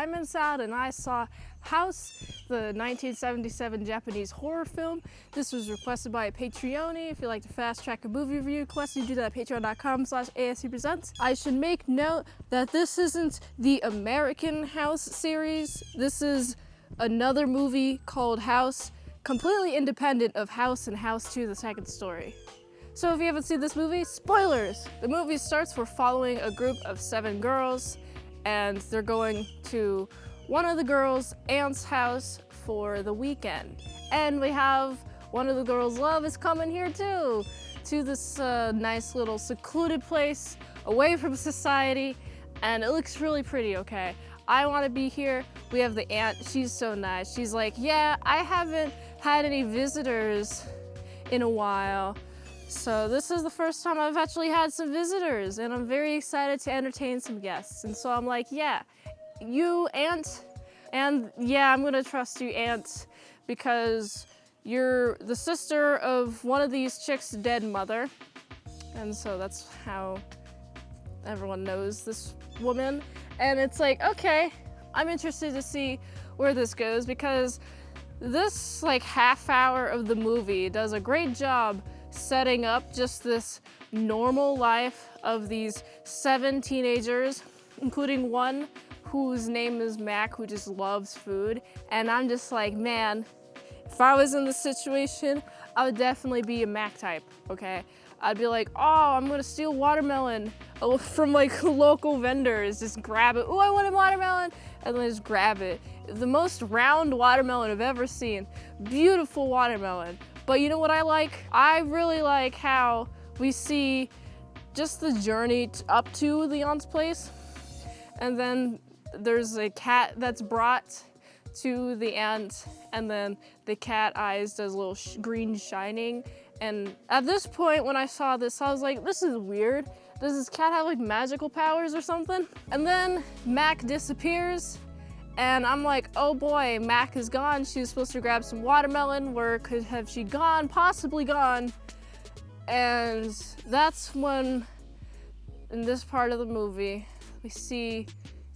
Mint Salad, and I saw House, the 1977 Japanese horror film. This was requested by a Patreon. If you'd like to fast track a movie review request, you do that at patreon.com/ASEPresents. I should make note that this isn't the American House series. This is another movie called House, completely independent of House and House 2, the second story. So if you haven't seen this movie, spoilers! The movie starts, we're following a group of 7 girls, and they're going to one of the girls' aunt's house for the weekend. And we have one of the girls' love is coming here too, to this nice little secluded place, away from society, and it looks really pretty, okay? I want to be here. We have the aunt, she's so nice. She's like, yeah, I haven't had any visitors in a while. So this is the first time I've actually had some visitors, and I'm very excited to entertain some guests. And so I'm like, yeah, you, aunt, and yeah, I'm gonna trust you, aunt, because you're the sister of one of these chicks' dead mother. And so that's how everyone knows this woman. And it's like, okay, I'm interested to see where this goes, because this like half hour of the movie does a great job setting up just this normal life of these 7 teenagers, including one whose name is Mac, who just loves food. And I'm just like, man, if I was in this situation, I would definitely be a Mac type, okay? I'd be like, oh, I'm gonna steal watermelon from like local vendors, just grab it. Oh, I want a watermelon, and then just grab it. The most round watermelon I've ever seen. Beautiful watermelon. But you know what I like? I really like how we see just the journey up to the aunt's place. And then there's a cat that's brought to the aunt, and then the cat eyes does a little green shining. And at this point, when I saw this, I was like, this is weird. Does this cat have like magical powers or something? And then Mac disappears. And I'm like, oh boy, Mac is gone. She was supposed to grab some watermelon. Where could have she gone? Possibly gone. And that's when, in this part of the movie, we see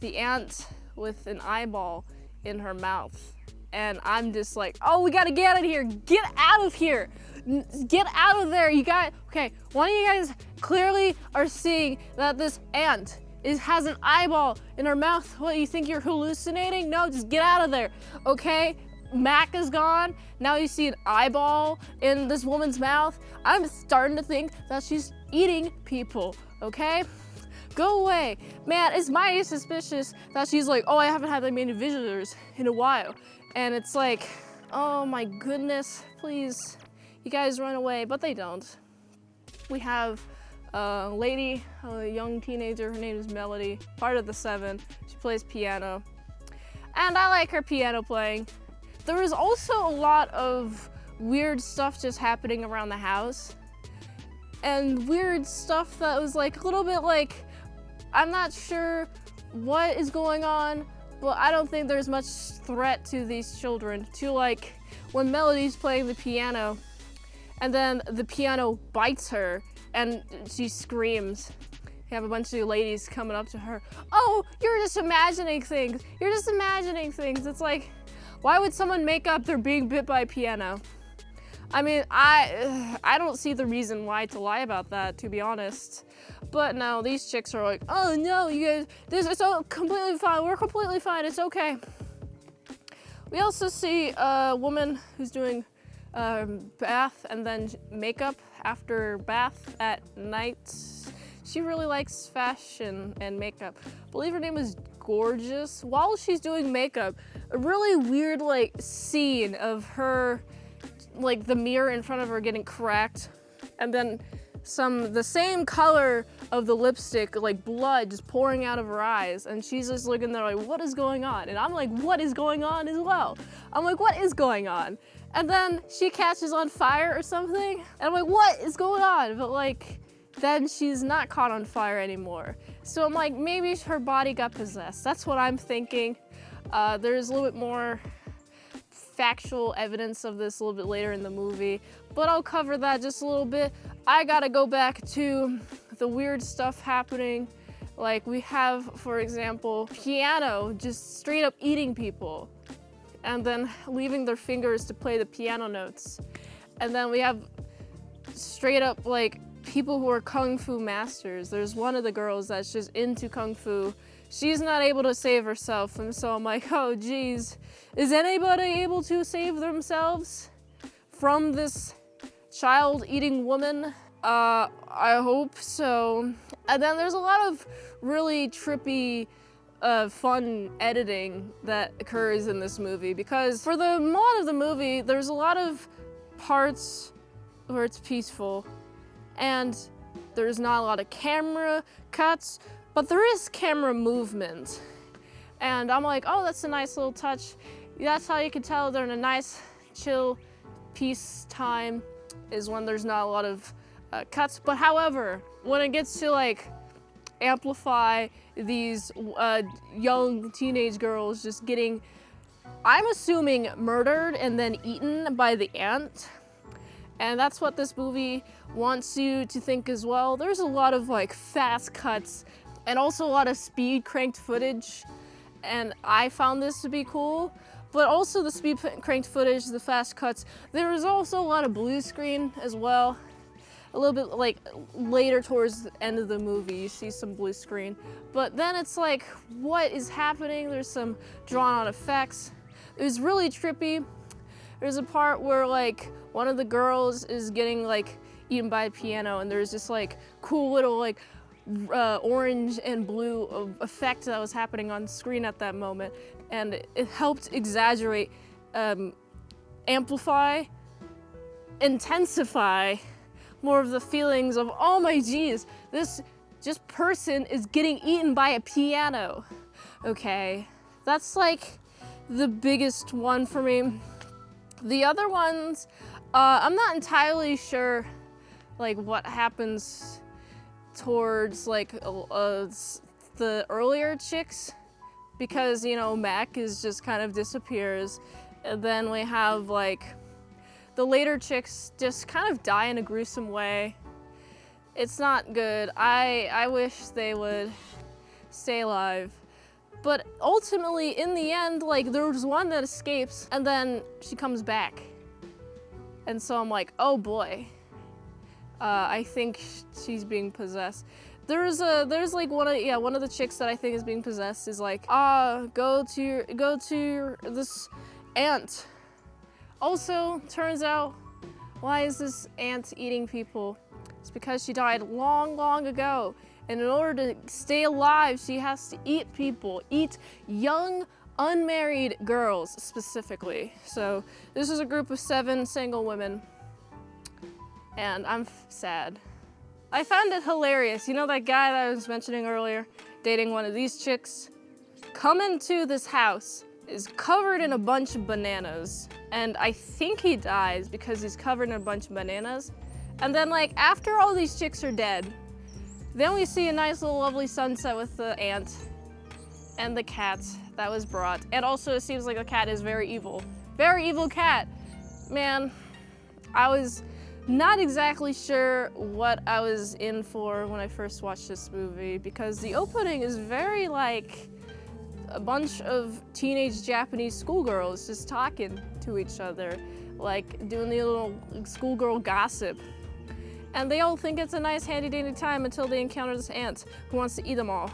the aunt with an eyeball in her mouth. And I'm just like, oh, we gotta get out of here. Get out of here. Get out of there. Okay, one of you guys clearly are seeing that this aunt has an eyeball in her mouth. What, you think you're hallucinating? No, just get out of there, okay? Mac is gone. Now you see an eyeball in this woman's mouth. I'm starting to think that she's eating people, okay? Go away. Man, it's mighty suspicious that she's like, oh, I haven't had that many visitors in a while. And it's like, oh my goodness, please, you guys run away, but they don't. We have a lady, a young teenager, her name is Melody, part of the 7. She plays piano, and I like her piano playing. There was also a lot of weird stuff just happening around the house, and weird stuff that was like a little bit like, I'm not sure what is going on, but I don't think there's much threat to these children. To like, when Melody's playing the piano, and then the piano bites her, and she screams. You have a bunch of ladies coming up to her. Oh, you're just imagining things. You're just imagining things. It's like, why would someone make up they're being bit by a piano? I mean, I don't see the reason why to lie about that, to be honest. But no, these chicks are like, oh no, you guys, it's all completely fine. We're completely fine. It's okay. We also see a woman who's doing bath and then makeup after bath at night. She really likes fashion and makeup. I believe her name is Gorgeous. While she's doing makeup, a really weird like scene of her, like the mirror in front of her getting cracked, and then the same color of the lipstick, like blood just pouring out of her eyes, and she's just looking there like, what is going on? And I'm like, what is going on as well? I'm like, what is going on? And then she catches on fire or something, and I'm like, what is going on? But like, then she's not caught on fire anymore. So I'm like, maybe her body got possessed. That's what I'm thinking. There's a little bit more factual evidence of this a little bit later in the movie, but I'll cover that just a little bit. I gotta go back to the weird stuff happening Like we have, for example, piano just straight up eating people and then leaving their fingers to play the piano notes. And then we have straight up like people who are kung fu masters. There's one of the girls that's just into kung fu. She's not able to save herself, and so I'm like, oh geez, is anybody able to save themselves from this child-eating woman? I hope so. And then there's a lot of really trippy, fun editing that occurs in this movie, because for the lot of the movie, there's a lot of parts where it's peaceful, and there's not a lot of camera cuts, but there is camera movement. And I'm like, oh, that's a nice little touch. That's how you can tell they're in a nice, chill, peace time, is when there's not a lot of cuts. But however, when it gets to like amplify these young teenage girls just getting, I'm assuming, murdered and then eaten by the ant, and that's what this movie wants you to think as well. There's a lot of like fast cuts and also a lot of speed cranked footage, and I found this to be cool. But also the speed cranked footage, the fast cuts, there was also a lot of blue screen as well. A little bit like later towards the end of the movie, you see some blue screen. But then it's like, what is happening? There's some drawn on effects. It was really trippy. There's a part where like one of the girls is getting like eaten by a piano, and there's this like cool little like orange and blue effect that was happening on screen at that moment, and it helped exaggerate, amplify, intensify more of the feelings of, oh my geez, this just person is getting eaten by a piano. Okay, that's like the biggest one for me. The other ones, I'm not entirely sure like what happens towards like the earlier chicks, because you know Mac is just kind of disappears, and then we have like the later chicks just kind of die in a gruesome way. It's not good. I wish they would stay alive. But ultimately, in the end, like there's one that escapes and then she comes back. And so I'm like, oh boy. I think she's being possessed. There's like one of the chicks that I think is being possessed is like, go to this ant. Also, turns out, why is this ant eating people? It's because she died long, long ago. And in order to stay alive, she has to eat people, eat young, unmarried girls specifically. So this is a group of 7 single women, and I'm sad. I found it hilarious. You know that guy that I was mentioning earlier, dating one of these chicks? Coming to this house is covered in a bunch of bananas, and I think he dies because he's covered in a bunch of bananas. And then like after all these chicks are dead, then we see a nice little lovely sunset with the ant and the cat that was brought. And also it seems like the cat is very evil. Very evil cat. Man, I was not exactly sure what I was in for when I first watched this movie, because the opening is very like a bunch of teenage Japanese schoolgirls just talking to each other, like doing the little schoolgirl gossip. And they all think it's a nice handy dandy time until they encounter this ant who wants to eat them all.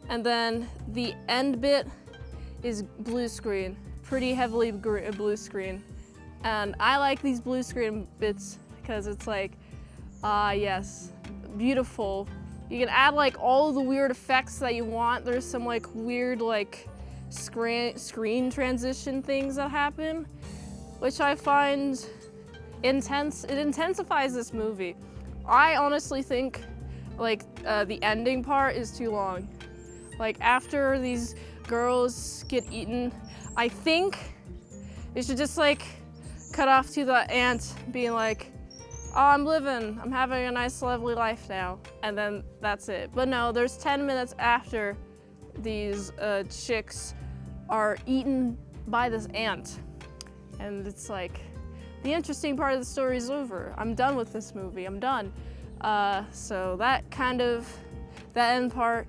And then the end bit is blue screen, pretty heavily blue screen. And I like these blue screen bits because it's like, yes, beautiful. You can add like all the weird effects that you want. There's some like weird like screen transition things that happen, which I find intense. It intensifies this movie. I honestly think like the ending part is too long. Like after these girls get eaten, I think they should just like cut off to the ant being like, oh, I'm living, I'm having a nice lovely life now, and then that's it. But no, there's 10 minutes after these chicks are eaten by this ant, and it's like, the interesting part of the story is over. I'm done with this movie, I'm done. So that kind of That end part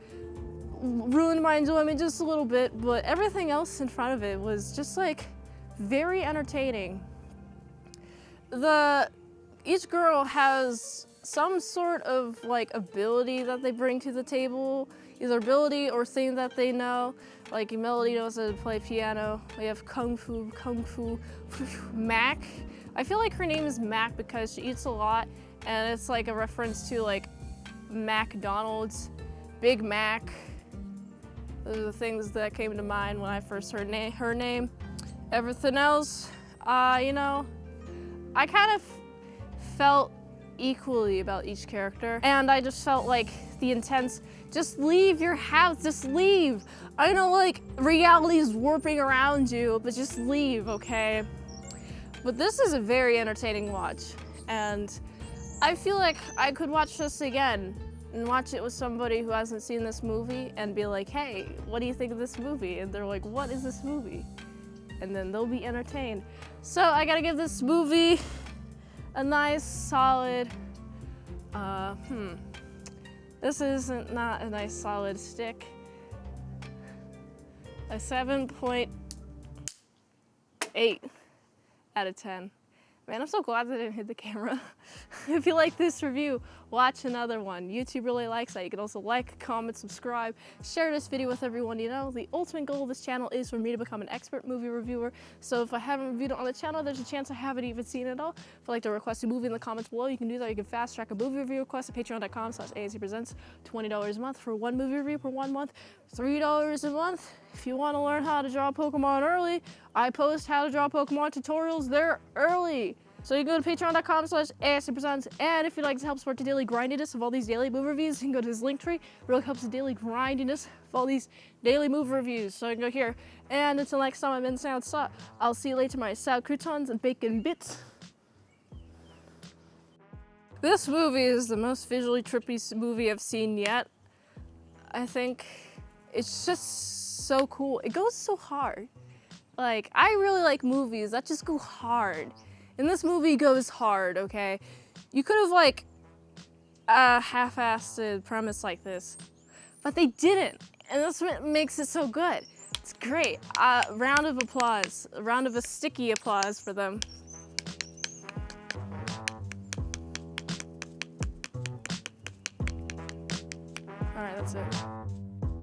ruined my enjoyment just a little bit, but everything else in front of it was just like very entertaining. Each girl has some sort of like ability that they bring to the table, either ability or thing that they know. Like Melody knows how to play piano. We have Kung Fu, Mac. I feel like her name is Mac because she eats a lot, and it's like a reference to like McDonald's, Big Mac. Those are the things that came to mind when I first heard her name. Everything else, you know, I kind of felt equally about each character, and I just felt like the intense, just leave your house, just leave. I know like reality is warping around you, but just leave, okay? But this is a very entertaining watch, and I feel like I could watch this again and watch it with somebody who hasn't seen this movie and be like, hey, what do you think of this movie? And they're like, what is this movie? And then they'll be entertained. So I gotta give this movie a nice solid, this isn't not a nice solid stick. A 7.8 out of 10. Man, I'm so glad that I didn't hit the camera. If you like this review, watch another one. YouTube really likes that. You can also like, comment, subscribe, share this video with everyone you know. The ultimate goal of this channel is for me to become an expert movie reviewer. So if I haven't reviewed it on the channel, there's a chance I haven't even seen it all. If you'd like to request a movie in the comments below, you can do that. You can fast track a movie review request at patreon.com/ASEpresents. $20 a month for one movie review per 1 month. $3 a month if you want to learn how to draw Pokemon early. I post how to draw Pokemon tutorials there early. So you can go to patreon.com/ASEpresents, and if you'd like to help support the daily grindiness of all these daily movie reviews, you can go to this link tree. It really helps the daily grindiness of all these daily movie reviews. So you can go here. And until next time, I'm in Sound. I'll see you later, my salad croutons and bacon bits. This movie is the most visually trippy movie I've seen yet. I think it's just so cool. It goes so hard. Like, I really like movies that just go hard. And this movie goes hard, okay? You could have like half-assed a premise like this, but they didn't. And that's what makes it so good. It's great. Round of applause, a round of a sticky applause for them. All right, that's it.